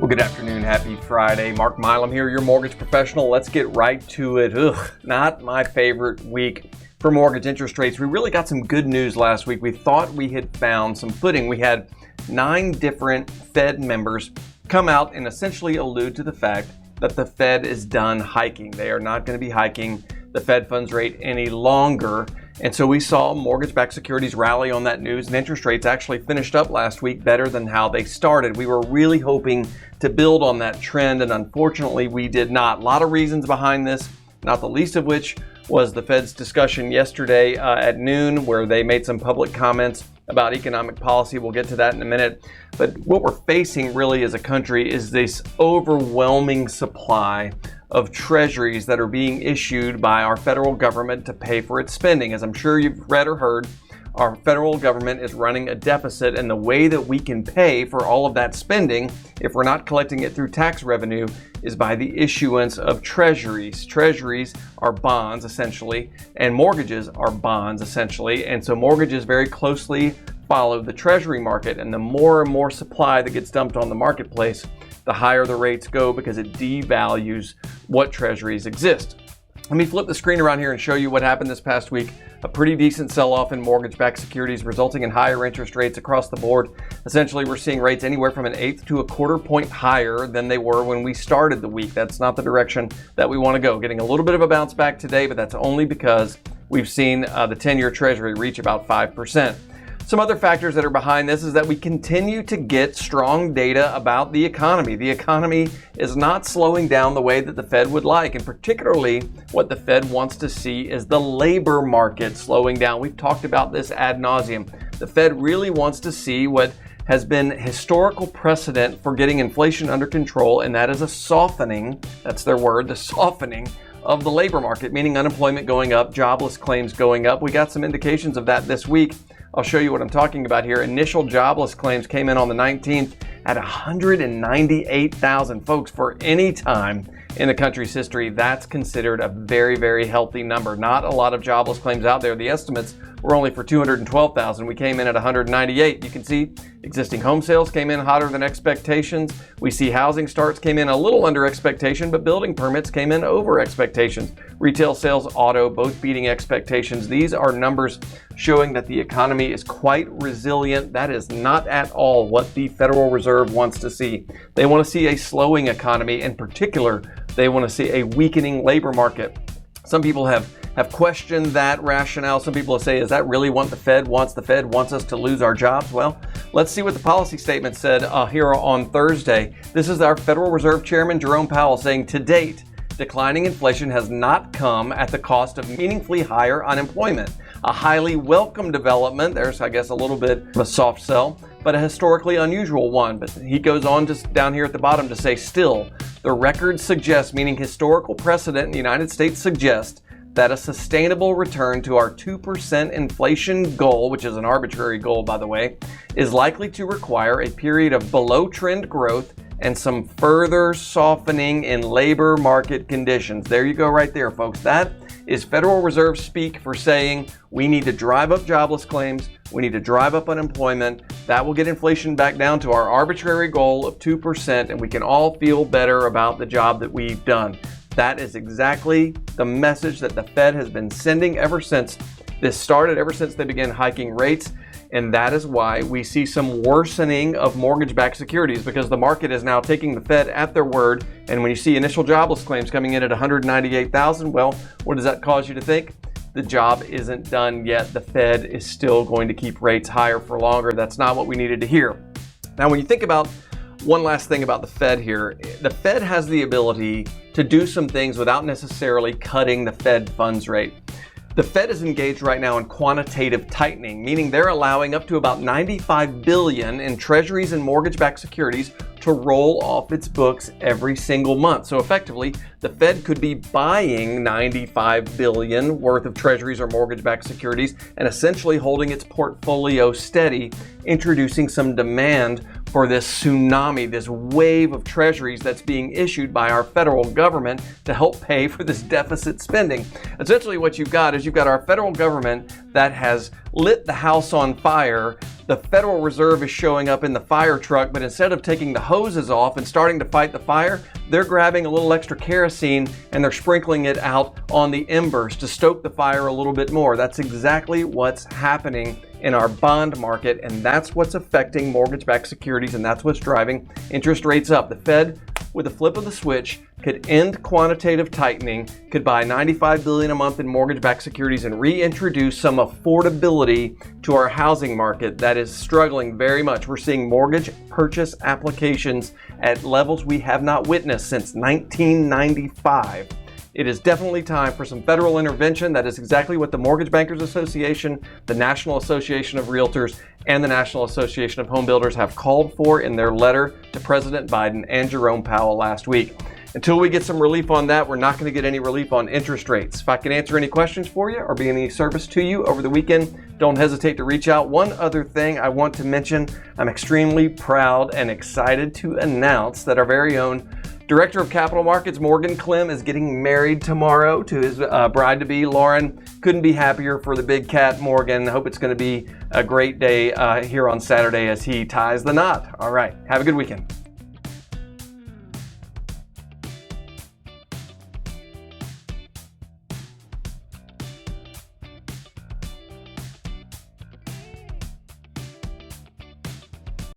Well, good afternoon. Happy Friday. Mark Milam here, your mortgage professional. Let's get right to it. Not my favorite week for mortgage interest rates. We really got some good news last week. We thought we had found some footing. We had 9 different Fed members come out and essentially allude to the fact that the Fed is done hiking. They are not going to be hiking the Fed funds rate any longer. And so we saw mortgage-backed securities rally on that news, and interest rates actually finished up last week better than how they started. We were really hoping to build on that trend, and unfortunately we did not. A lot of reasons behind this, not the least of which was the Fed's discussion yesterday at noon, where they made some public comments about economic policy. We'll get to that in a minute. But what we're facing really as a country is this overwhelming supply of treasuries that are being issued by our federal government to pay for its spending. As I'm sure you've read or heard, our federal government is running a deficit, and the way that we can pay for all of that spending, if we're not collecting it through tax revenue, is by the issuance of treasuries. Treasuries are bonds, essentially, and mortgages are bonds, essentially. And so mortgages very closely follow the treasury market, and the more and more supply that gets dumped on the marketplace, the higher the rates go because it devalues what treasuries exist. Let me flip the screen around here and show you what happened this past week. A pretty decent sell-off in mortgage-backed securities, resulting in higher interest rates across the board. Essentially, we're seeing rates anywhere from 1/8 to 1/4 point higher than they were when we started the week. That's not the direction that we want to go. Getting a little bit of a bounce back today, but that's only because we've seen the 10-year Treasury reach about 5%. Some other factors that are behind this is that we continue to get strong data about the economy. The economy is not slowing down the way that the Fed would like, and particularly what the Fed wants to see is the labor market slowing down. We've talked about this ad nauseum. The Fed really wants to see what has been historical precedent for getting inflation under control, and that is a softening, that's their word, the softening of the labor market, meaning unemployment going up, jobless claims going up. We got some indications of that this week. I'll show you what I'm talking about here. Initial jobless claims came in on the 19th at 198,000. Folks, for any time in the country's history, that's considered a very, very healthy number. Not a lot of jobless claims out there. The estimates were only for 212,000. We came in at 198. You can see existing home sales came in hotter than expectations. We see housing starts came in a little under expectation, but building permits came in over expectations. Retail sales, auto, both beating expectations. These are numbers showing that the economy is quite resilient. That is not at all what the Federal Reserve wants to see. They want to see a slowing economy. In particular, they want to see a weakening labor market. Some people have questioned that rationale. Some people say, is that really what the Fed wants? The Fed wants us to lose our jobs? Well, let's see what the policy statement said here on Thursday. This is our Federal Reserve Chairman Jerome Powell saying, to date, declining inflation has not come at the cost of meaningfully higher unemployment. A highly welcome development. There's, I guess, a little bit of a soft sell, but a historically unusual one. But he goes on just down here at the bottom to say, still, the record suggests, meaning historical precedent in the United States suggests, that a sustainable return to our 2% inflation goal, which is an arbitrary goal, by the way, is likely to require a period of below-trend growth and some further softening in labor market conditions. There you go right there, folks. That is Federal Reserve speak for saying we need to drive up jobless claims, we need to drive up unemployment. That will get inflation back down to our arbitrary goal of 2%, and we can all feel better about the job that we've done. That is exactly the message that the Fed has been sending ever since this started, ever since they began hiking rates. And that is why we see some worsening of mortgage-backed securities, because the market is now taking the Fed at their word. And when you see initial jobless claims coming in at 198,000, well, what does that cause you to think? The job isn't done yet. The Fed is still going to keep rates higher for longer. That's not what we needed to hear. Now, when you think about one last thing about the Fed here, the Fed has the ability to do some things without necessarily cutting the Fed funds rate. The Fed is engaged right now in quantitative tightening, meaning they're allowing up to about $95 billion in treasuries and mortgage-backed securities to roll off its books every single month. So effectively, the Fed could be buying $95 billion worth of treasuries or mortgage-backed securities and essentially holding its portfolio steady, introducing some demand for this tsunami, this wave of treasuries that's being issued by our federal government to help pay for this deficit spending. Essentially what you've got is you've got our federal government that has lit the house on fire The Federal Reserve is showing up in the fire truck, but instead of taking the hoses off and starting to fight the fire, they're grabbing a little extra kerosene and they're sprinkling it out on the embers to stoke the fire a little bit more. That's exactly what's happening in our bond market, and that's what's affecting mortgage-backed securities, and that's what's driving interest rates up. The Fed, with a flip of the switch, could end quantitative tightening, could buy $95 billion a month in mortgage-backed securities and reintroduce some affordability to our housing market that is struggling very much. We're seeing mortgage purchase applications at levels we have not witnessed since 1995. It is definitely time for some federal intervention. That is exactly what the Mortgage Bankers Association, the National Association of Realtors, and the National Association of Home Builders have called for in their letter to President Biden and Jerome Powell last week. Until we get some relief on that, we're not going to get any relief on interest rates. If I can answer any questions for you or be any service to you over the weekend, don't hesitate to reach out. One other thing I want to mention, I'm extremely proud and excited to announce that our very own Director of Capital Markets, Morgan Klim, is getting married tomorrow to his bride-to-be, Lauren. Couldn't be happier for the big cat, Morgan. Hope it's going to be a great day here on Saturday as he ties the knot. All right. Have a good weekend.